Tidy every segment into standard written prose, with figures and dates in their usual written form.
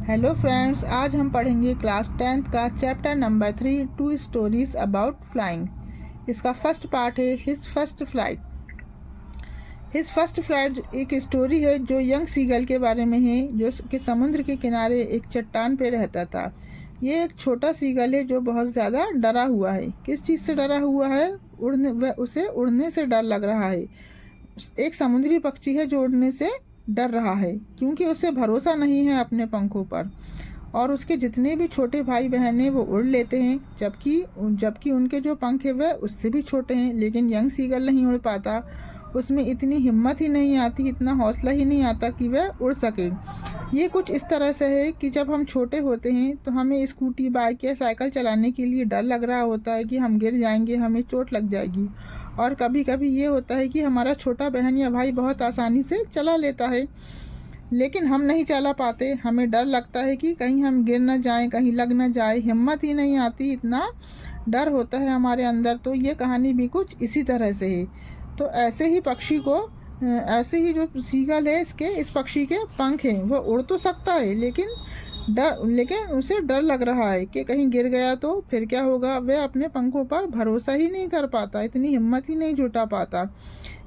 Hello friends, आज हम पढ़ेंगे क्लास 10th का chapter number 3 two stories about flying. इसका फर्स्ट पार्ट है his first flight. His first flight एक स्टोरी है जो यंग सीगल के बारे में है, जो कि समुद्र के किनारे एक चट्टान पे रहता था। ये एक छोटा सीगल है जो बहुत ज़्यादा डरा हुआ है। किस चीज़ से डरा हुआ है? उसे उड़ने से डर लग रहा है। एक समुद्री पक्षी है जो उड़ने से डर रहा है क्योंकि उसे भरोसा नहीं है अपने पंखों पर। और उसके जितने भी छोटे भाई बहन हैं वो उड़ लेते हैं, जबकि उनके जो पंख है वह उससे भी छोटे हैं। लेकिन यंग सीगल नहीं उड़ पाता। उसमें इतनी हिम्मत ही नहीं आती, इतना हौसला ही नहीं आता कि वह उड़ सके। ये कुछ इस तरह से है कि जब हम छोटे होते हैं तो हमें स्कूटी, बाइक या साइकिल चलाने के लिए डर लग रहा होता है कि हम गिर जाएंगे, हमें चोट लग जाएगी। और कभी कभी ये होता है कि हमारा छोटा बहन या भाई बहुत आसानी से चला लेता है, लेकिन हम नहीं चला पाते। हमें डर लगता है कि कहीं हम गिर ना जाएं, कहीं लग ना जाए। हिम्मत ही नहीं आती, इतना डर होता है हमारे अंदर। तो ये कहानी भी कुछ इसी तरह से है। तो ऐसे ही जो सीगल है, इस पक्षी के पंख हैं। वह उड़ तो सकता है लेकिन उसे डर लग रहा है कि कहीं गिर गया तो फिर क्या होगा। वह अपने पंखों पर भरोसा ही नहीं कर पाता, इतनी हिम्मत ही नहीं जुटा पाता।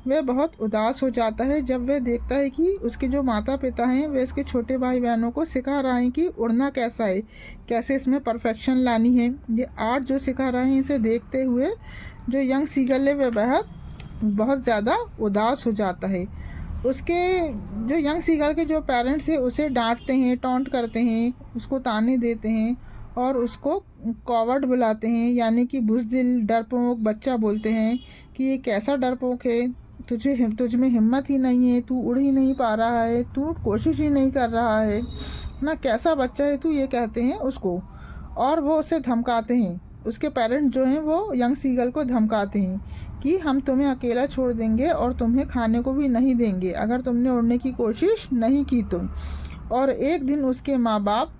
वह बहुत उदास हो जाता है जब वह देखता है कि उसके जो माता पिता हैं वे इसके छोटे भाई बहनों को सिखा रहे हैं कि उड़ना कैसा है, कैसे इसमें परफेक्शन लानी है। ये आर्ट जो सिखा रहे हैं, इसे देखते हुए जो यंग सीगल है वह बहुत ज़्यादा उदास हो जाता है। उसके जो यंग सीगल के जो पेरेंट्स हैं उसे डांटते हैं, टॉन्ट करते हैं, उसको ताने देते हैं और उसको कॉवर्ड बुलाते हैं, यानी कि बुज़दिल, डरपोक बच्चा बोलते हैं कि ये कैसा डरपोक है, तुझ में हिम्मत ही नहीं है, तू उड़ ही नहीं पा रहा है, तू कोशिश ही नहीं कर रहा है ना, कैसा बच्चा है तू, ये कहते हैं उसको। और वो उसे धमकाते हैं। उसके पेरेंट्स जो हैं वो यंग सीगल को धमकाते हैं कि हम तुम्हें अकेला छोड़ देंगे और तुम्हें खाने को भी नहीं देंगे अगर तुमने उड़ने की कोशिश नहीं की तो। और एक दिन उसके माँ बाप,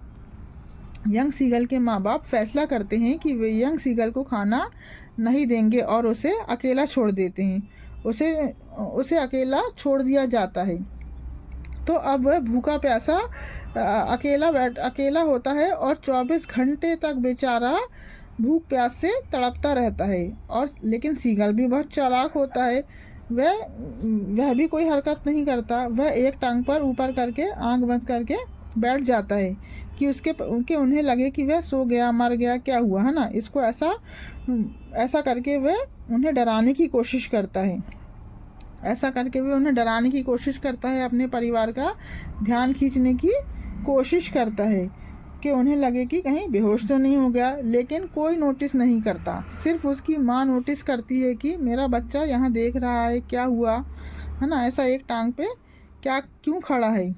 यंग सीगल के माँ बाप फैसला करते हैं कि वे यंग सीगल को खाना नहीं देंगे और उसे अकेला छोड़ देते हैं। उसे अकेला छोड़ दिया जाता है। तो अब वह भूखा प्यासा अकेला होता है और 24 घंटे तक बेचारा भूख प्यास से तड़पता रहता है। और लेकिन सीगल भी बहुत चालाक होता है। वह भी कोई हरकत नहीं करता। वह एक टांग पर ऊपर करके आंख बंद करके बैठ जाता है कि उन्हें लगे कि वह सो गया, मर गया, क्या हुआ है ना। इसको ऐसा करके वह उन्हें डराने की कोशिश करता है। अपने परिवार का ध्यान खींचने की कोशिश करता है कि उन्हें लगे कि कहीं बेहोश तो नहीं हो गया। लेकिन कोई नोटिस नहीं करता, सिर्फ उसकी माँ नोटिस करती है कि मेरा बच्चा यहाँ देख रहा है, क्या हुआ है ना, ऐसा एक टांग पे क्यों खड़ा है।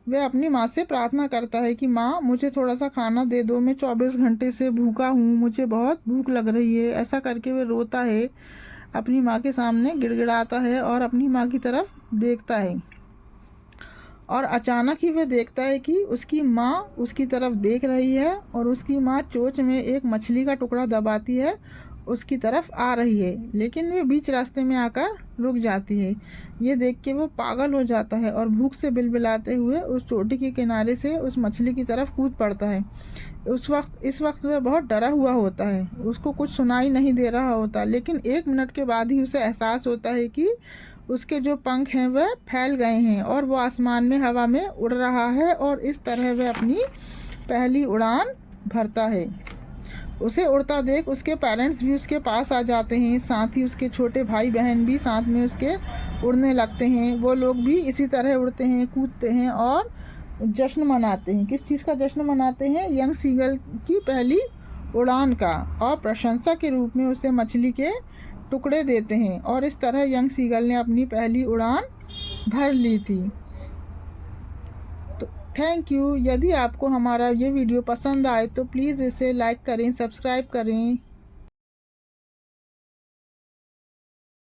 वह अपनी माँ से प्रार्थना करता है कि माँ, मुझे थोड़ा सा खाना दे दो, मैं 24 घंटे से भूखा हूँ, मुझे बहुत भूख लग रही है। ऐसा करके वह रोता है, अपनी माँ के सामने गिड़गिड़ाता है और अपनी माँ की तरफ देखता है। और अचानक ही वह देखता है कि उसकी माँ उसकी तरफ देख रही है और उसकी माँ चोंच में एक मछली का टुकड़ा दबाती है, उसकी तरफ आ रही है। लेकिन वह बीच रास्ते में आकर रुक जाती है। ये देख के वो पागल हो जाता है और भूख से बिलबिलाते हुए उस चोटी के किनारे से उस मछली की तरफ कूद पड़ता है। इस वक्त वह बहुत डरा हुआ होता है, उसको कुछ सुनाई नहीं दे रहा होता। लेकिन 1 मिनट के बाद ही उसे एहसास होता है कि उसके जो पंख हैं वह फैल गए हैं और वो आसमान में हवा में उड़ रहा है। और इस तरह वह अपनी पहली उड़ान भरता है। उसे उड़ता देख उसके पेरेंट्स भी उसके पास आ जाते हैं, साथ ही उसके छोटे भाई बहन भी साथ में उसके उड़ने लगते हैं। वो लोग भी इसी तरह उड़ते हैं, कूदते हैं और जश्न मनाते हैं। किस चीज़ का जश्न मनाते हैं? यंग सीगल की पहली उड़ान का। और प्रशंसा के रूप में उसे मछली के टुकड़े देते हैं। और इस तरह यंग सीगल ने अपनी पहली उड़ान भर ली थी। तो थैंक यू। यदि आपको हमारा ये वीडियो पसंद आए तो प्लीज़ इसे लाइक करें, सब्सक्राइब करें।